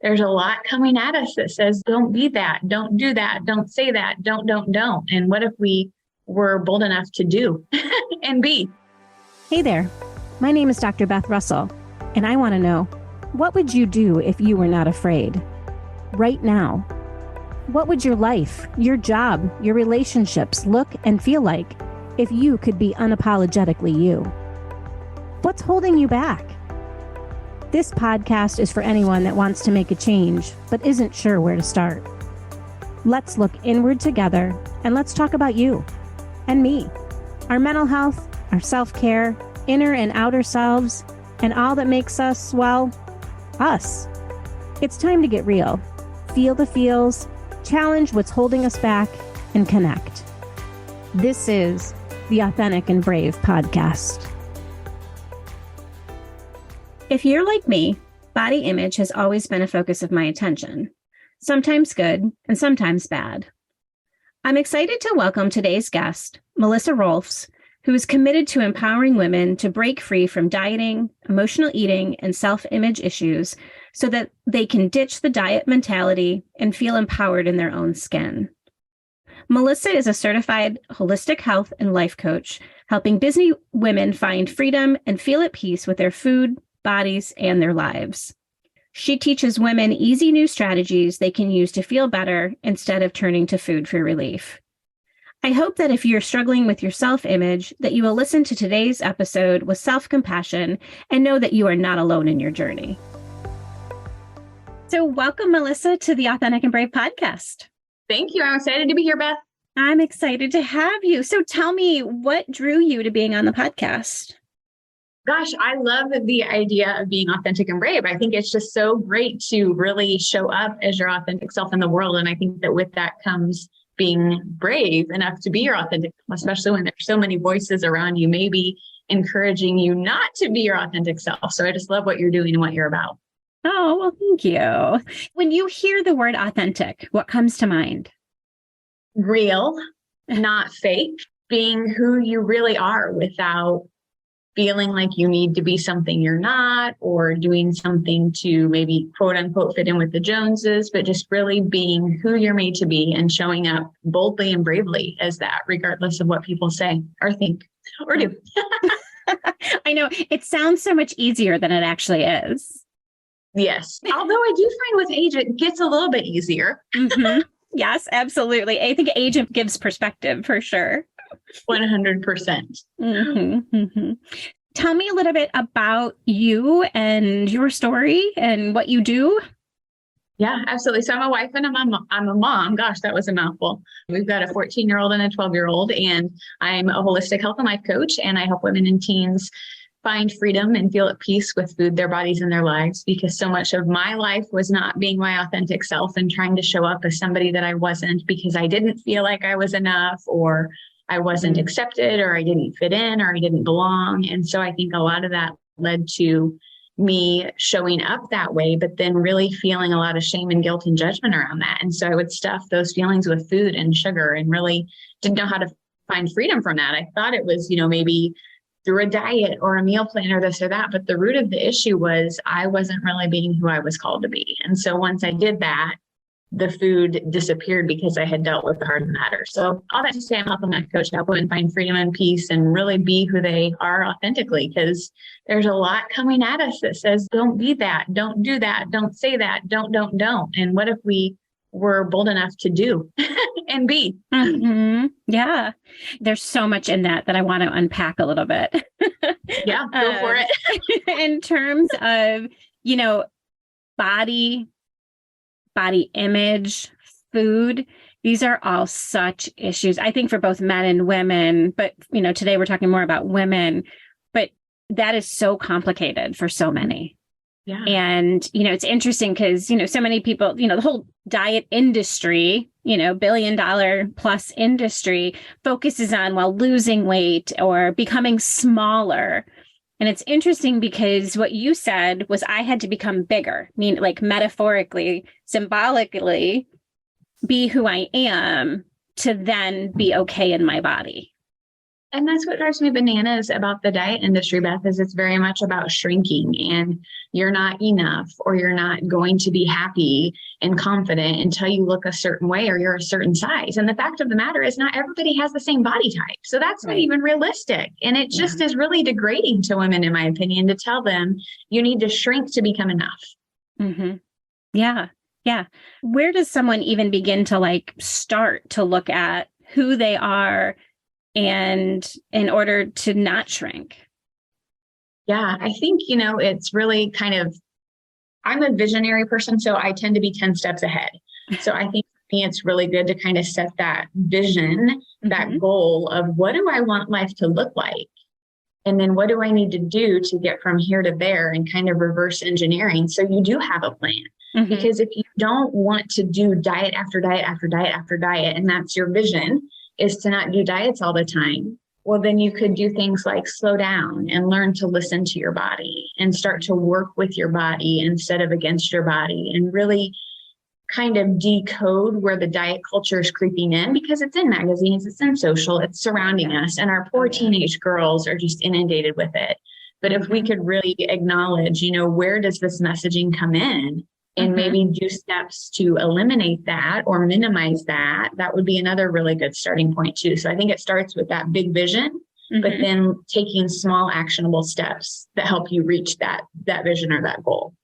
there's a lot coming at us that says, don't be that, don't do that, don't say that, don't. And what if we were bold enough to do and be? Hey there, my name is Dr. Beth Russell, and I want to know, what would you do if you were not afraid? Right now, what would your life, your job, your relationships look and feel like if you could be unapologetically you? What's holding you back? This podcast is for anyone that wants to make a change, but isn't sure where to start. Let's look inward together, and let's talk about you and me, our mental health, our self-care, inner and outer selves, and all that makes us, well, us. It's time to get real, feel the feels, challenge what's holding us back, and connect. This is the Authentic and Brave podcast. If you're like me, body image has always been a focus of my attention, sometimes good and sometimes bad. I'm excited to welcome today's guest, Melissa Rolfs, who is committed to empowering women to break free from dieting, emotional eating, and self-image issues so that they can ditch the diet mentality and feel empowered in their own skin. Melissa is a certified holistic health and life coach, helping busy women find freedom and feel at peace with their food, bodies, and their lives. She teaches women easy new strategies they can use to feel better instead of turning to food for relief. I hope that if you're struggling with your self-image, that you will listen to today's episode with self-compassion and know that you are not alone in your journey. So welcome, Melissa, to the Authentic and Brave podcast. Thank you. I'm excited to be here, Beth. I'm excited to have you. So tell me, what drew you to being on the podcast? Gosh, I love the idea of being authentic and brave. I think it's just so great to really show up as your authentic self in the world. And I think that with that comes being brave enough to be your authentic, especially when there's so many voices around you, maybe encouraging you not to be your authentic self. So I just love what you're doing and what you're about. Oh, well, thank you. When you hear the word authentic, what comes to mind? Real, not fake, being who you really are without feeling like you need to be something you're not, or doing something to maybe quote unquote fit in with the Joneses, but just really being who you're made to be and showing up boldly and bravely as that, regardless of what people say or think or do. I know it sounds so much easier than it actually is. Yes. Although I do find with age, it gets a little bit easier. Mm-hmm. Yes, absolutely. I think age gives perspective for sure. 100%. Mm-hmm, mm-hmm. Tell me a little bit about you and your story and what you do. Yeah, absolutely. So I'm a wife and I'm a mom. Gosh, that was a mouthful. We've got a 14-year-old and a 12-year-old, and I'm a holistic health and life coach, and I help women and teens find freedom and feel at peace with food, their bodies, and their lives, because so much of my life was not being my authentic self and trying to show up as somebody that I wasn't because I didn't feel like I was enough, or I wasn't accepted, or I didn't fit in, or I didn't belong. And so I think a lot of that led to me showing up that way, but then really feeling a lot of shame and guilt and judgment around that. And so I would stuff those feelings with food and sugar and really didn't know how to find freedom from that. I thought it was, maybe through a diet or a meal plan or this or that. But the root of the issue was I wasn't really being who I was called to be. And so once I did that, the food disappeared because I had dealt with the heart of the matter. So all that to say, I'm helping that coach help women find freedom and peace and really be who they are authentically, because there's a lot coming at us that says, don't be that, don't do that, don't say that, don't. And what if we were bold enough to do and be? Mm-hmm. Yeah. There's so much in that I want to unpack a little bit. Yeah, go for it. In terms of, body image, food, these are all such issues, I think, for both men and women. But, today we're talking more about women, but that is so complicated for so many. Yeah. And, it's interesting because, so many people, the whole diet industry, $1 billion plus industry focuses on, losing weight or becoming smaller. And it's interesting because what you said was I had to become bigger, like metaphorically, symbolically, be who I am to then be okay in my body. And that's what drives me bananas about the diet industry, Beth, is it's very much about shrinking and you're not enough or you're not going to be happy and confident until you look a certain way or you're a certain size. And the fact of the matter is not everybody has the same body type. So that's not even realistic. And it just is really degrading to women, in my opinion, to tell them you need to shrink to become enough. Mm-hmm. Yeah. Yeah. Where does someone even begin to start to look at who they are and in order to not shrink? Yeah, I think, it's really I'm a visionary person, so I tend to be 10 steps ahead. So I think for me, it's really good to kind of set that vision, that goal of what do I want life to look like? And then what do I need to do to get from here to there and kind of reverse engineering so you do have a plan. Because if you don't want to do diet after diet after diet after diet, and that's your vision, is to not do diets all the time, well, then you could do things like slow down and learn to listen to your body and start to work with your body instead of against your body and really kind of decode where the diet culture is creeping in, because it's in magazines, it's in social, it's surrounding us, and our poor teenage girls are just inundated with it. But if we could really acknowledge, where does this messaging come in? And maybe do steps to eliminate that or minimize that, that would be another really good starting point too. So I think it starts with that big vision, but then taking small actionable steps that help you reach that vision or that goal.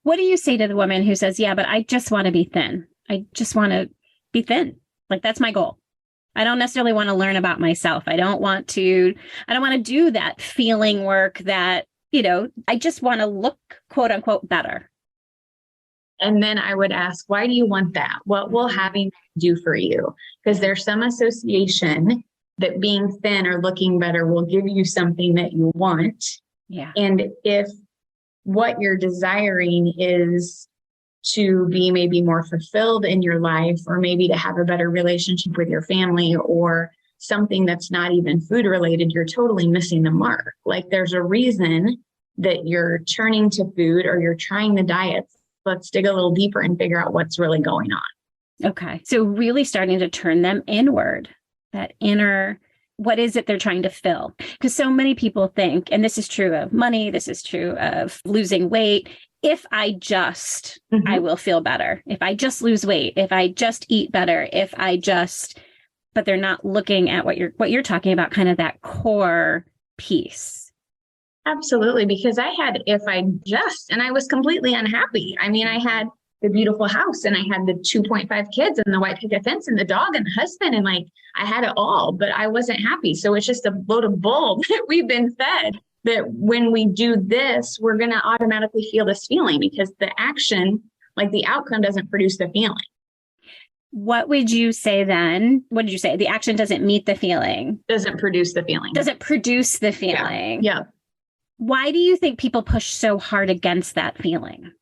What do you say to the woman who says, yeah, but I just want to be thin. I just want to be thin. That's my goal. I don't necessarily want to learn about myself. I don't want to do that feeling work that, I just want to look, quote unquote, better. And then I would ask, why do you want that? What will having that do for you? Because there's some association that being thin or looking better will give you something that you want. Yeah. And if what you're desiring is to be maybe more fulfilled in your life, or maybe to have a better relationship with your family, or something that's not even food related, you're totally missing the mark. There's a reason that you're turning to food or you're trying the diets. Let's dig a little deeper and figure out what's really going on. Okay. So really starting to turn them inward, that inner, what is it they're trying to fill? Because so many people think, and this is true of money, this is true of losing weight. If I just, I will feel better. If I just lose weight, if I just eat better, but they're not looking at what you're talking about, kind of that core piece. Absolutely. Because I had, and I was completely unhappy. I mean, I had the beautiful house and I had the 2.5 kids and the white picket fence and the dog and the husband. And I had it all, but I wasn't happy. So it's just a load of bull that we've been fed, that when we do this, we're going to automatically feel this feeling, because the action, the outcome, doesn't produce the feeling. What would you say then? What did you say? The action doesn't meet the feeling. Doesn't produce the feeling. Doesn't produce the feeling. Yeah. Why do you think people push so hard against that feeling?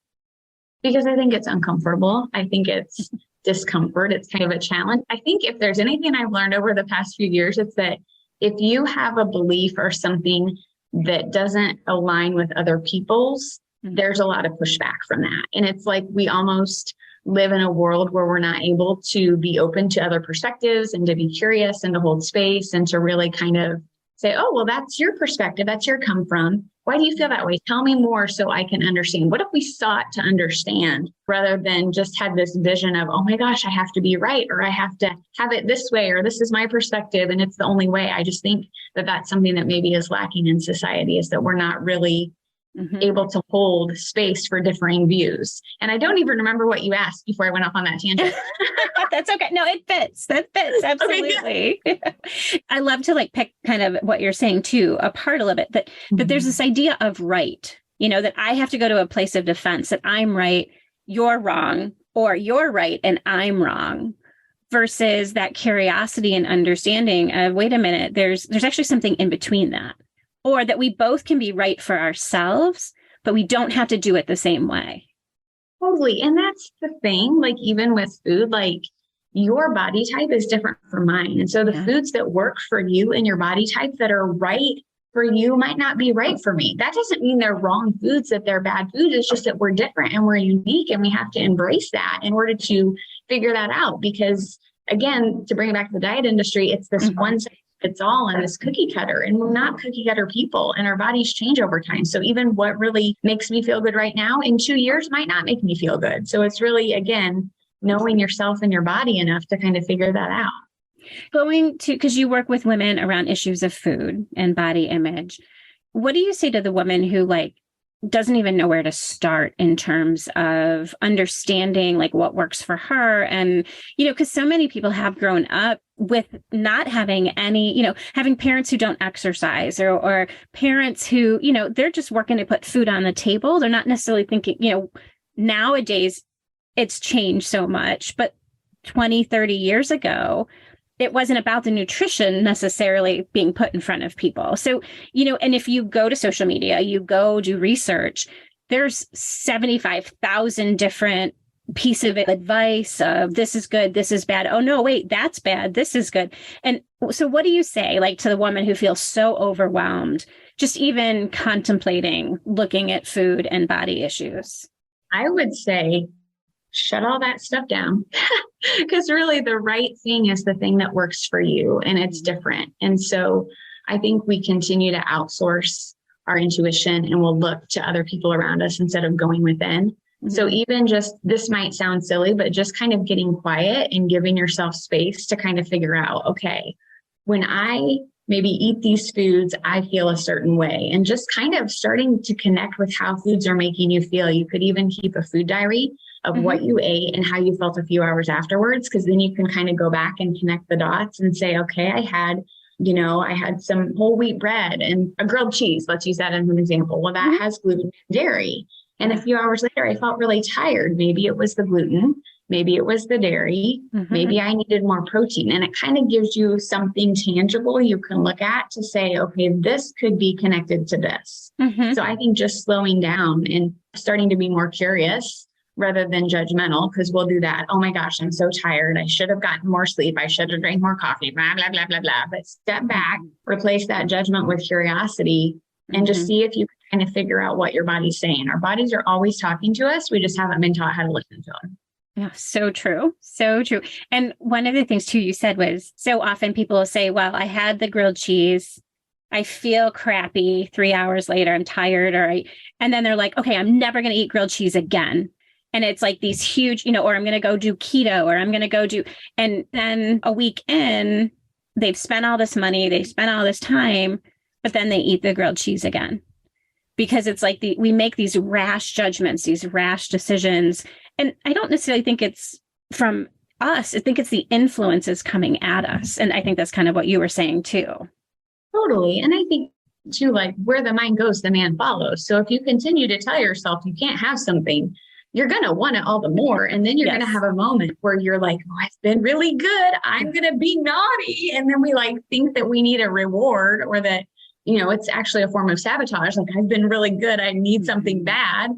Because I think it's uncomfortable. I think it's discomfort. It's kind of a challenge. I think if there's anything I've learned over the past few years, it's that if you have a belief or something that doesn't align with other people's, there's a lot of pushback from that. And it's like we almost live in a world where we're not able to be open to other perspectives and to be curious and to hold space and to really kind of say, oh, well, that's your perspective. That's your come from. Why do you feel that way? Tell me more so I can understand. What if we sought to understand rather than just had this vision of, oh my gosh, I have to be right, or I have to have it this way, or this is my perspective and it's the only way. I just think that that's something that maybe is lacking in society, is that we're not really able to hold space for differing views. And I don't even remember what you asked before I went off on that tangent. That's okay. No, it fits. That fits. Absolutely. Okay. I love to pick kind of what you're saying too, apart a little bit, that there's this idea of right, that I have to go to a place of defense, that I'm right, you're wrong, or you're right and I'm wrong, versus that curiosity and understanding of, wait a minute, there's actually something in between that. Or that we both can be right for ourselves, but we don't have to do it the same way. Totally. And that's the thing, even with food, your body type is different from mine. And so the foods that work for you and your body type that are right for you might not be right for me. That doesn't mean they're wrong foods, that they're bad food. It's just that we're different and we're unique, and we have to embrace that in order to figure that out. Because again, to bring it back to the diet industry, it's this one size fits all in this cookie cutter, and we're not cookie cutter people, and our bodies change over time. So even what really makes me feel good right now in 2 years might not make me feel good. So it's really, again, knowing yourself and your body enough to kind of figure that out. Going to, because you work with women around issues of food and body image, what do you say to the woman who doesn't even know where to start in terms of understanding what works for her? And, because so many people have grown up with not having any, having parents who don't exercise or parents who, they're just working to put food on the table. They're not necessarily thinking, nowadays it's changed so much, but 20, 30 years ago, it wasn't about the nutrition necessarily being put in front of people. So, and if you go to social media, you go do research, there's 75,000 different pieces of advice of this is good, this is bad. Oh, no, wait, that's bad. This is good. And so what do you say to the woman who feels so overwhelmed, just even contemplating looking at food and body issues? I would say, shut all that stuff down, because really the right thing is the thing that works for you, and it's different. And so I think we continue to outsource our intuition, and we'll look to other people around us instead of going within. Mm-hmm. So even just, this might sound silly, but just kind of getting quiet and giving yourself space to kind of figure out, okay, when I maybe eat these foods, I feel a certain way, and just kind of starting to connect with how foods are making you feel. You could even keep a food diary of what you ate and how you felt a few hours afterwards, because then you can kind of go back and connect the dots and say, okay, I had some whole wheat bread and a grilled cheese. Let's use that as an example. Well, that has gluten and dairy. And a few hours later, I felt really tired. Maybe it was the gluten. Maybe it was the dairy. Maybe I needed more protein. And it kind of gives you something tangible you can look at to say, okay, this could be connected to this. So I think just slowing down and starting to be more curious rather than judgmental, because we'll do that. Oh my gosh, I'm so tired. I should have gotten more sleep. I should have drank more coffee, blah, blah, blah, blah, blah. But step back, replace that judgment with curiosity, and just see if you can kind of figure out what your body's saying. Our bodies are always talking to us. We just haven't been taught how to listen to them. Yeah, so true. So true. And one of the things too you said was, so often people will say, well, I had the grilled cheese, I feel crappy 3 hours later, I'm tired, and then they're like, okay, I'm never going to eat grilled cheese again. And it's like these huge, or I'm going to go do keto, or I'm going to go do, and then a week in, they've spent all this money, they've spent all this time, but then they eat the grilled cheese again. Because it's like we make these rash judgments, these rash decisions. And I don't necessarily think it's from us. I think it's the influences coming at us. And I think that's kind of what you were saying too. Totally. And I think too, where the mind goes, the man follows. So if you continue to tell yourself you can't have something, you're going to want it all the more. And then you're going to have a moment where you're like, oh, I've been really good, I'm going to be naughty. And then we think that we need a reward, or that, it's actually a form of sabotage. I've been really good, I need something bad.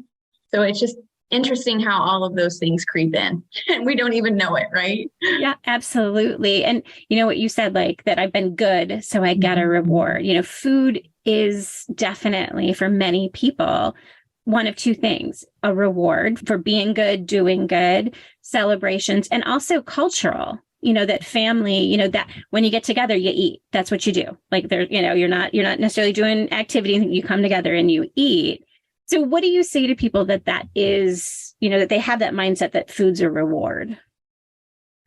So it's just interesting how all of those things creep in and we don't even know it, right? Yeah, absolutely. And what you said, that I've been good, so I get a reward. Food is definitely, for many people, one of two things: a reward for being good, doing good, celebrations, and also cultural. That family, that when you get together, you eat. That's what you do. You're not necessarily doing activity. You come together and you eat. So what do you say to people that is, that they have that mindset that food's a reward?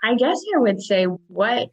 I guess I would say, what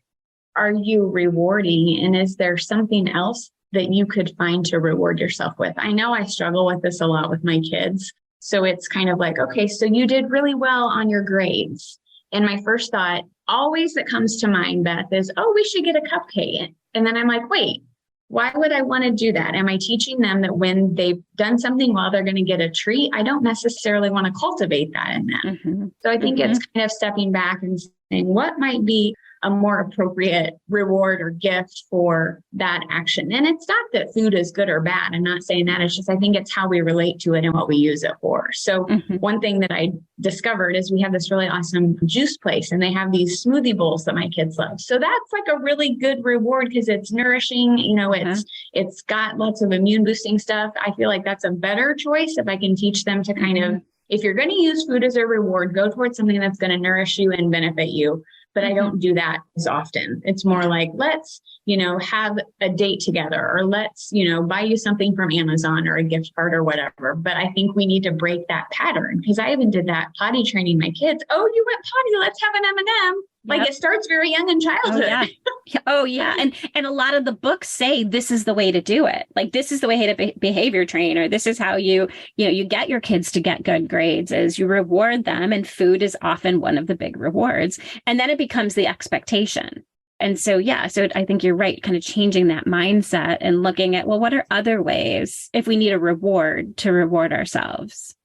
are you rewarding? And is there something else that you could find to reward yourself with? I know I struggle with this a lot with my kids. So it's kind of like, okay, so you did really well on your grades. And my first thought always that comes to mind, Beth, is, oh, we should get a cupcake. And then I'm like, wait, why would I want to do that? Am I teaching them that when they've done something well, they're going to get a treat? I don't necessarily want to cultivate that in them. So I think it's kind of stepping back and saying, what might be a more appropriate reward or gift for that action? And it's not that food is good or bad. I'm not saying that. It's just, I think it's how we relate to it and what we use it for. So one thing that I discovered is we have this really awesome juice place, and they have these smoothie bowls that my kids love. So that's like a really good reward because it's nourishing. It's got lots of immune boosting stuff. I feel like that's a better choice if I can teach them to kind of, if you're going to use food as a reward, go towards something that's going to nourish you and benefit you. but I don't do that as often. It's more like, let's, have a date together, or let's, buy you something from Amazon or a gift card or whatever. But I think we need to break that pattern, because I even did that potty training my kids. Oh, you went potty, let's have an M&M. Like it starts very young in childhood. Oh yeah. And a lot of the books say this is the way to do it. Like this is the way to behavior train, or this is how you get your kids to get good grades, is you reward them, and food is often one of the big rewards. And then it becomes the expectation. And so, so I think you're right, kind of changing that mindset and looking at, well, what are other ways if we need a reward to reward ourselves?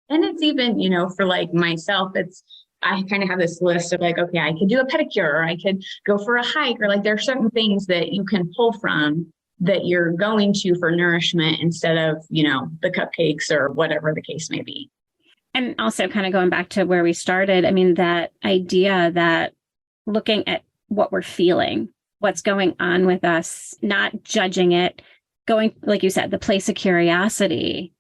And it's even, for like myself, I kind of have this list of like, okay, I could do a pedicure, or I could go for a hike, or like there are certain things that you can pull from that you're going to for nourishment instead of, the cupcakes or whatever the case may be. And also kind of going back to where we started, I mean, that idea that looking at what we're feeling, what's going on with us, not judging it, going, like you said, the place of curiosity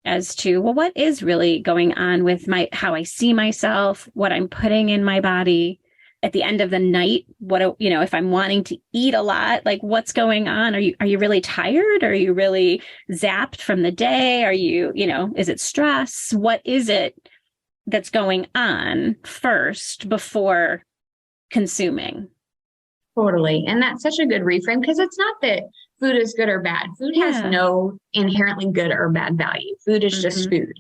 as to, well, what is really going on with how I see myself, what I'm putting in my body at the end of the night, if I'm wanting to eat a lot, like what's going on? Are you really tired? Are you really zapped from the day? Are you, is it stress? What is it that's going on first before consuming? Totally. And that's such a good reframe, because it's not that food is good or bad. Food has no inherently good or bad value. Food is just food.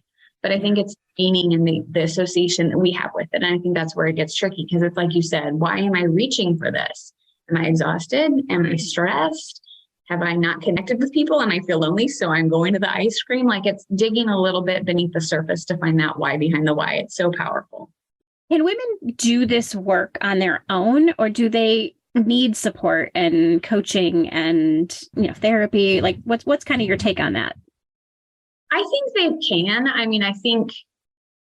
But I think it's meaning and the association that we have with it. And I think that's where it gets tricky, because it's like you said, why am I reaching for this? Am I exhausted? Am I stressed? Have I not connected with people and I feel lonely, so I'm going to the ice cream? Like it's digging a little bit beneath the surface to find that why behind the why. It's so powerful. Can women do this work on their own, or do they need support and coaching and therapy? Like what's kind of your take on that? I think they can. I mean, I think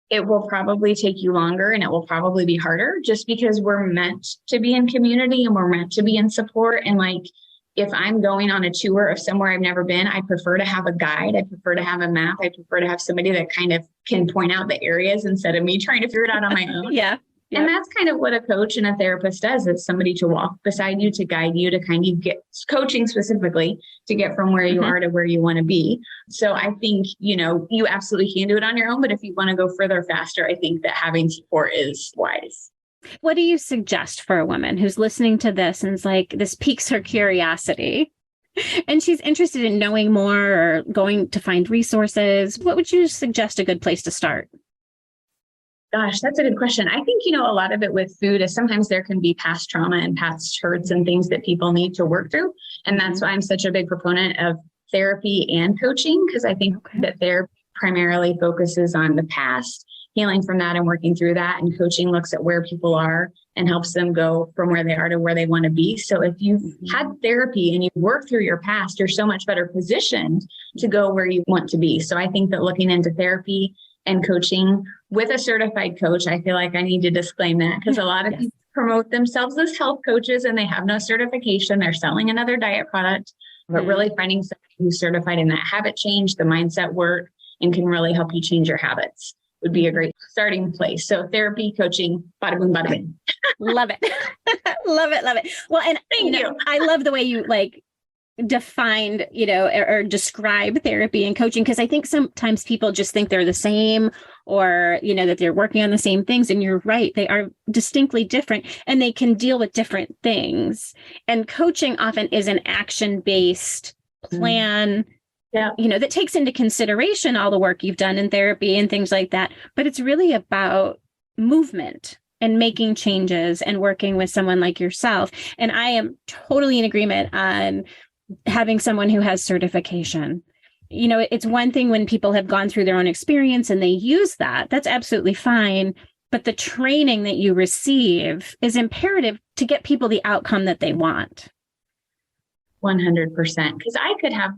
it will probably take you longer, and it will probably be harder, just because we're meant to be in community and we're meant to be in support. And like, if I'm going on a tour of somewhere I've never been, I prefer to have a guide. I prefer to have a map. I prefer to have somebody that kind of can point out the areas instead of me trying to figure it out on my own. Yeah. And that's kind of what a coach and a therapist does. It's somebody to walk beside you, to guide you, to kind of get coaching specifically to get from where you are to where you want to be. So I think, you absolutely can do it on your own. But if you want to go further faster, I think that having support is wise. What do you suggest for a woman who's listening to this and is like, this piques her curiosity and she's interested in knowing more or going to find resources? What would you suggest a good place to start? Gosh, that's a good question. I think, a lot of it with food is sometimes there can be past trauma and past hurts and things that people need to work through. And that's why I'm such a big proponent of therapy and coaching, because I think that therapy primarily focuses on the past, healing from that and working through that. And coaching looks at where people are and helps them go from where they are to where they want to be. So if you've had therapy and you work through your past, you're so much better positioned to go where you want to be. So I think that looking into therapy and coaching with a certified coach, I feel like I need to disclaim that, because a lot of people promote themselves as health coaches and they have no certification. They're selling another diet product, but really finding somebody who's certified in that habit change, the mindset work, and can really help you change your habits would be a great starting place. So therapy, coaching, bada boom, bada bing. Love it. Love it. Love it. Well, and thank you. I love the way you defined, or describe therapy and coaching, because I think sometimes people just think they're the same, or, that they're working on the same things. And you're right. They are distinctly different, and they can deal with different things. And coaching often is an action-based plan, that takes into consideration all the work you've done in therapy and things like that. But it's really about movement and making changes and working with someone like yourself. And I am totally in agreement on having someone who has certification. It's one thing when people have gone through their own experience and they use that. That's absolutely fine. But the training that you receive is imperative to get people the outcome that they want. 100%. Because I could have,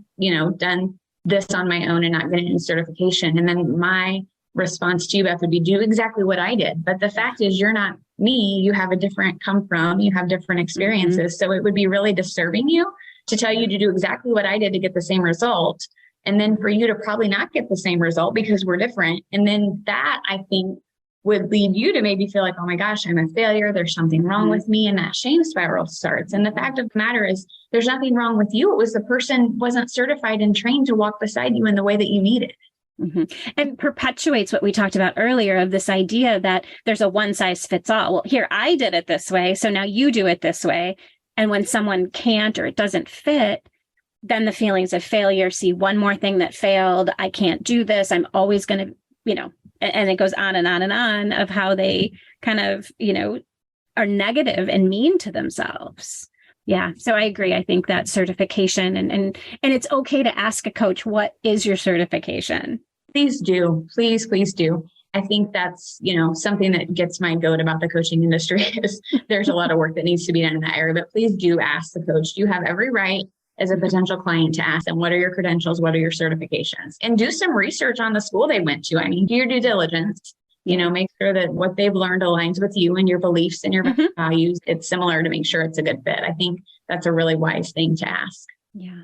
done this on my own and not get any certification. And then my response to you, Beth, would be do exactly what I did. But the fact is, you're not me. You have a different come from, you have different experiences. So it would be really disturbing you to tell you to do exactly what I did to get the same result. And then for you to probably not get the same result because we're different. And then that, I think, would lead you to maybe feel like, oh my gosh, I'm a failure. There's something wrong with me. And that shame spiral starts. And the fact of the matter is there's nothing wrong with you. It was the person wasn't certified and trained to walk beside you in the way that you needed. And perpetuates what we talked about earlier of this idea that there's a one size fits all. Well, here, I did it this way, so now you do it this way. And when someone can't or it doesn't fit, then the feelings of failure, see one more thing that failed, I can't do this, I'm always going to, and it goes on and on and on of how they kind of, are negative and mean to themselves. Yeah. So I agree. I think that certification and it's okay to ask a coach, what is your certification? Please do. Please do. I think that's, something that gets my goat about the coaching industry is there's a lot of work that needs to be done in that area, but please do ask the coach. You have every right as a potential client to ask them, what are your credentials? What are your certifications? And do some research on the school they went to. I mean, do your due diligence. Make sure that what they've learned aligns with you and your beliefs and your values. It's similar to make sure it's a good fit. I think that's a really wise thing to ask. Yeah.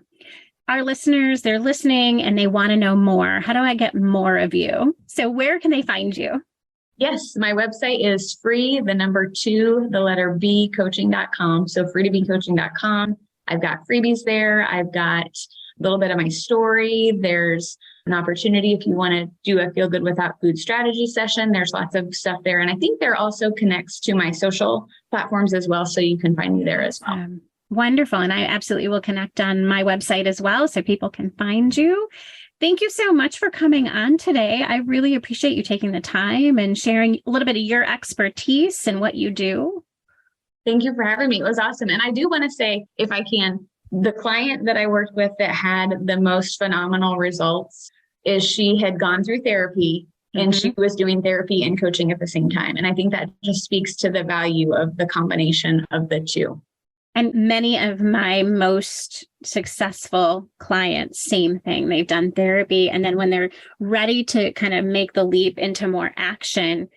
Our listeners, they're listening and they want to know more. How do I get more of you? So where can they find you? Yes, my website is free2coaching.com. So free2becoaching.com. I've got freebies there. I've got a little bit of my story. There's an opportunity if you want to do a Feel Good Without Food strategy session. There's lots of stuff there. And I think there also connects to my social platforms as well. So you can find me there as well. Wonderful. And I absolutely will connect on my website as well so people can find you. Thank you so much for coming on today. I really appreciate you taking the time and sharing a little bit of your expertise and what you do. Thank you for having me. It was awesome. And I do want to say, if I can, the client that I worked with that had the most phenomenal results is she had gone through therapy and she was doing therapy and coaching at the same time. And I think that just speaks to the value of the combination of the two. And many of my most successful clients, same thing. They've done therapy. And then when they're ready to kind of make the leap into more action,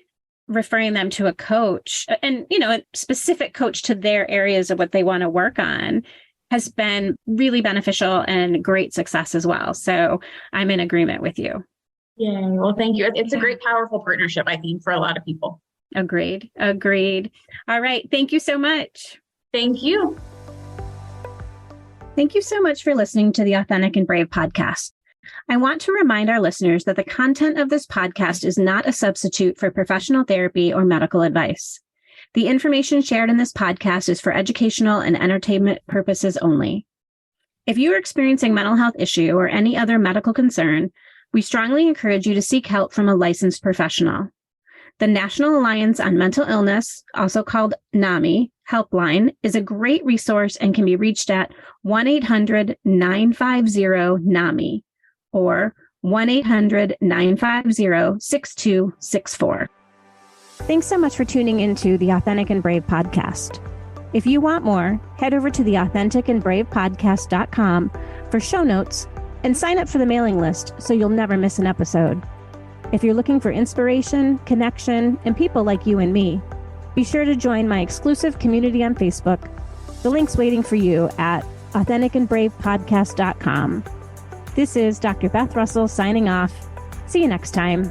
referring them to a coach and, a specific coach to their areas of what they want to work on has been really beneficial and great success as well. So I'm in agreement with you. Yeah. Well, thank you. It's a great, powerful partnership, I think, for a lot of people. Agreed. All right. Thank you so much. Thank you. Thank you so much for listening to the Authentic and Brave podcast. I want to remind our listeners that the content of this podcast is not a substitute for professional therapy or medical advice. The information shared in this podcast is for educational and entertainment purposes only. If you are experiencing mental health issue or any other medical concern, we strongly encourage you to seek help from a licensed professional. The National Alliance on Mental Illness, also called NAMI, helpline is a great resource and can be reached at 1-800-950-NAMI or 1-800-950-6264. Thanks so much for tuning into the Authentic and Brave podcast. If you want more, head over to the AuthenticandBravePodcast.com for show notes and sign up for the mailing list so you'll never miss an episode. If you're looking for inspiration, connection, and people like you and me, be sure to join my exclusive community on Facebook. The link's waiting for you at AuthenticandBravePodcast.com. This is Dr. Beth Russell signing off. See you next time.